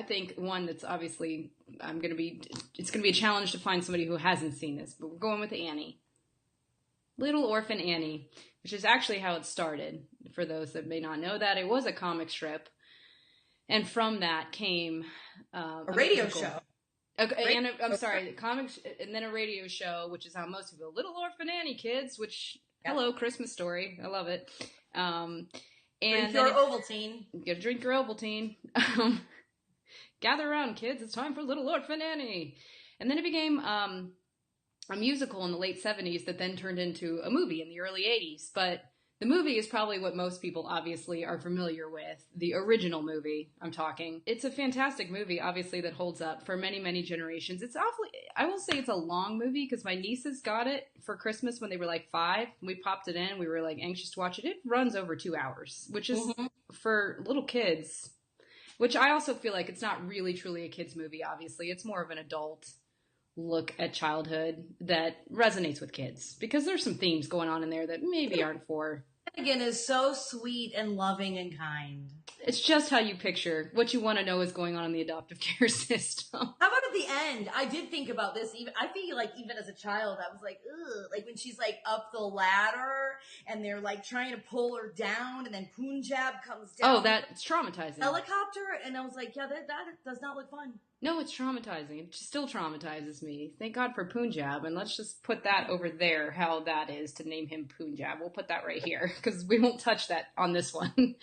think one that's obviously it's gonna be a challenge to find somebody who hasn't seen this, but we're going with Annie. Little Orphan Annie, which is actually how it started. For those that may not know that, it was a comic strip. And from that came a radio musical. Show. Okay, and I'm sorry, the comics, and then a radio show, which is how most people, Little Orphan Annie, kids, which, hello, Christmas story. I love it. And drink your Ovaltine. You gotta drink your Ovaltine. Gather around, kids. It's time for Little Orphan Annie. And then it became a musical in the late 70s that then turned into a movie in the early 80s. But the movie is probably what most people obviously are familiar with. The original movie, I'm talking. It's a fantastic movie, obviously, that holds up for many, many generations. It's I will say it's a long movie because my nieces got it for Christmas when they were like 5. We popped it in. We were like anxious to watch it. It runs over 2 hours, which is for little kids, which I also feel like it's not really truly a kid's movie, obviously. It's more of an adult look at childhood that resonates with kids because there's some themes going on in there that maybe aren't for. Again, is so sweet and loving and kind. It's just how you picture what you want to know is going on in the adoptive care system. How about at the end? I did think about this. I feel like even as a child, I was like, ugh. Like when she's like up the ladder and they're like trying to pull her down, and then Punjab comes down. Oh, that's traumatizing. Helicopter, and I was like, yeah, that does not look fun. No, it's traumatizing. It still traumatizes me. Thank God for Punjab, and let's just put that over there, how that is to name him Punjab. We'll put that right here, because we won't touch that on this one.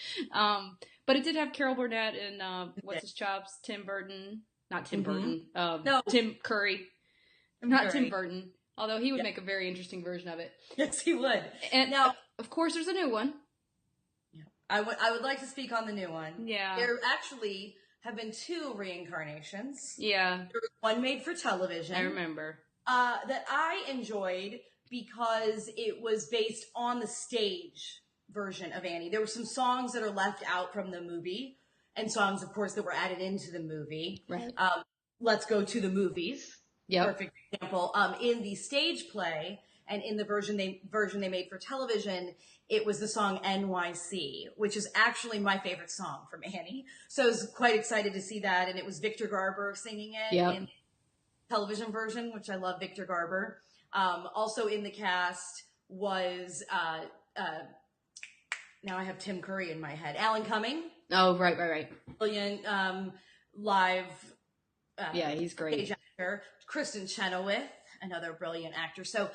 But it did have Carol Burnett and, what's his chops? Tim Burton. Not Tim Burton. No. Tim Curry. Not Tim Burton. Although he would make a very interesting version of it. Yes, he would. And now, of course, there's a new one. Yeah. I would like to speak on the new one. Yeah. There actually have been 2 reincarnations. Yeah. There was one made for television. I remember. That I enjoyed because it was based on the stage version of Annie. There were some songs that are left out from the movie, and songs, of course, that were added into the movie. Right. Let's go to the movies. Yep. Perfect example. In the stage play and in the version they made for television, it was the song NYC, which is actually my favorite song from Annie. So I was quite excited to see that. And it was Victor Garber singing it in the television version, which I love Victor Garber. Also in the cast was, now I have Tim Curry in my head. Alan Cumming. Oh, right. Brilliant live. Yeah, he's great. Stage actor. Kristen Chenoweth, another brilliant actor. So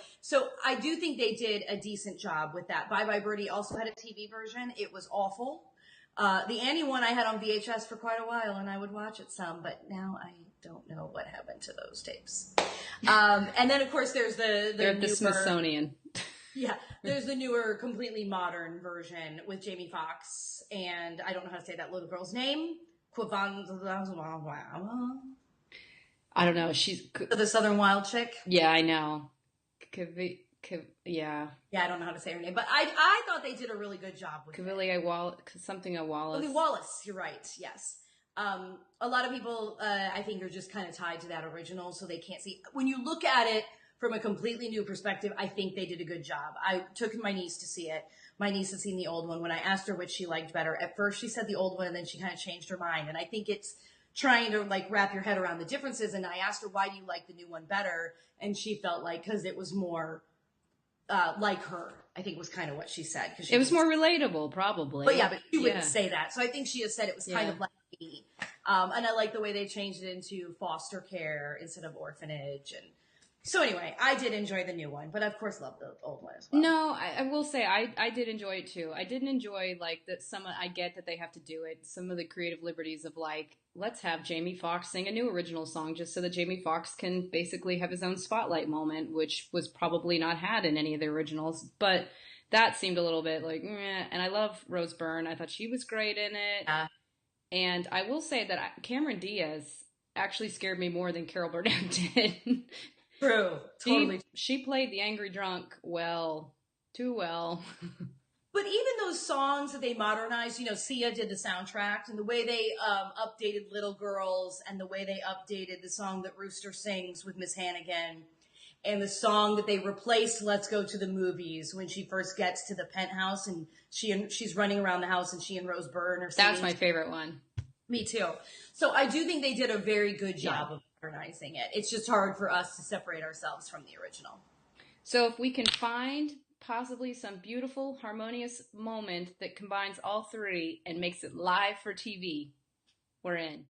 I do think they did a decent job with that. Bye Bye Birdie also had a TV version. It was awful. The Annie one I had on VHS for quite a while, and I would watch it some, but now I don't know what happened to those tapes. And then, of course, there's the They're at the Smithsonian. Yeah, there's the newer, completely modern version with Jamie Foxx, and I don't know how to say that little girl's name. I don't know. She's the Southern Wild chick. Yeah, I know. Yeah. Yeah, I don't know how to say her name, but I thought they did a really good job with Cavillia Wallace. Cavillia Wallace, you're right. Yes. A lot of people, I think, are just kind of tied to that original, so they can't see. When you look at it from a completely new perspective, I think they did a good job. I took my niece to see it. My niece has seen the old one. When I asked her which she liked better, at first she said the old one, and then she kind of changed her mind. And I think it's trying to like wrap your head around the differences. And I asked her, why do you like the new one better? And she felt like, because it was more like her, I think was kind of what she said. It was more relatable, probably. But she wouldn't say that. So I think she has said it was kind of like me. And I like the way they changed it into foster care instead of orphanage. And so anyway, I did enjoy the new one, but of course love the old one as well. No, I will say I did enjoy it too. I didn't enjoy like that I get that they have to do it. Some of the creative liberties of like, let's have Jamie Foxx sing a new original song just so that Jamie Foxx can basically have his own spotlight moment, which was probably not had in any of the originals. But that seemed a little bit like, meh. And I love Rose Byrne. I thought she was great in it. Yeah. And I will say that Cameron Diaz actually scared me more than Carol Burnett did. True. Totally. She played the angry drunk well, too well. But even those songs that they modernized, Sia did the soundtrack, and the way they updated Little Girls, and the way they updated the song that Rooster sings with Miss Hannigan, and the song that they replaced Let's Go to the Movies when she first gets to the penthouse and she's running around the house and she and Rose Byrne are singing. That's my favorite one. Me too. So I do think they did a very good job of modernizing it. It's just hard for us to separate ourselves from the original. So if we can find possibly some beautiful, harmonious moment that combines all three and makes it live for TV, we're in.